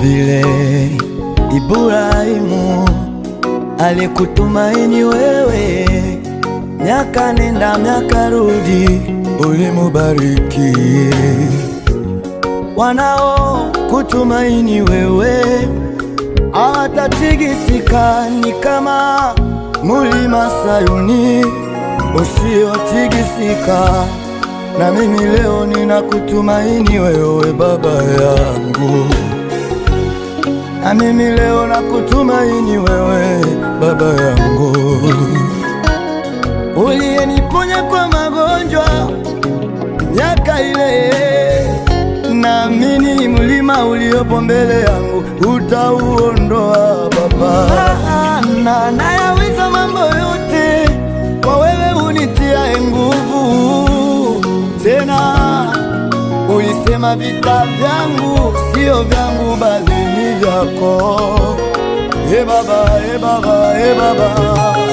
vile Ibrahimu alikutumaini wewe, miaka nenda miaka rudi, ulimubariki. Wanao kutumaini wewe hawatatikisika, ni kama mulima Sayuni usiotikisika. Na mimi leo ninakutumaini wewe Baba yangu, na mimi leo nakutumaini wewe Baba yangu, uliyeniponya kwa magonjwa miaka ile. Naamini mlima uliopo mbele yangu utauondoa Baba, na nayaweza mambo yote kwa wewe unitia nguvu. Tena ulisema vita vyangu sio vyangu bali ni vyako. Baba, Baba, Baba.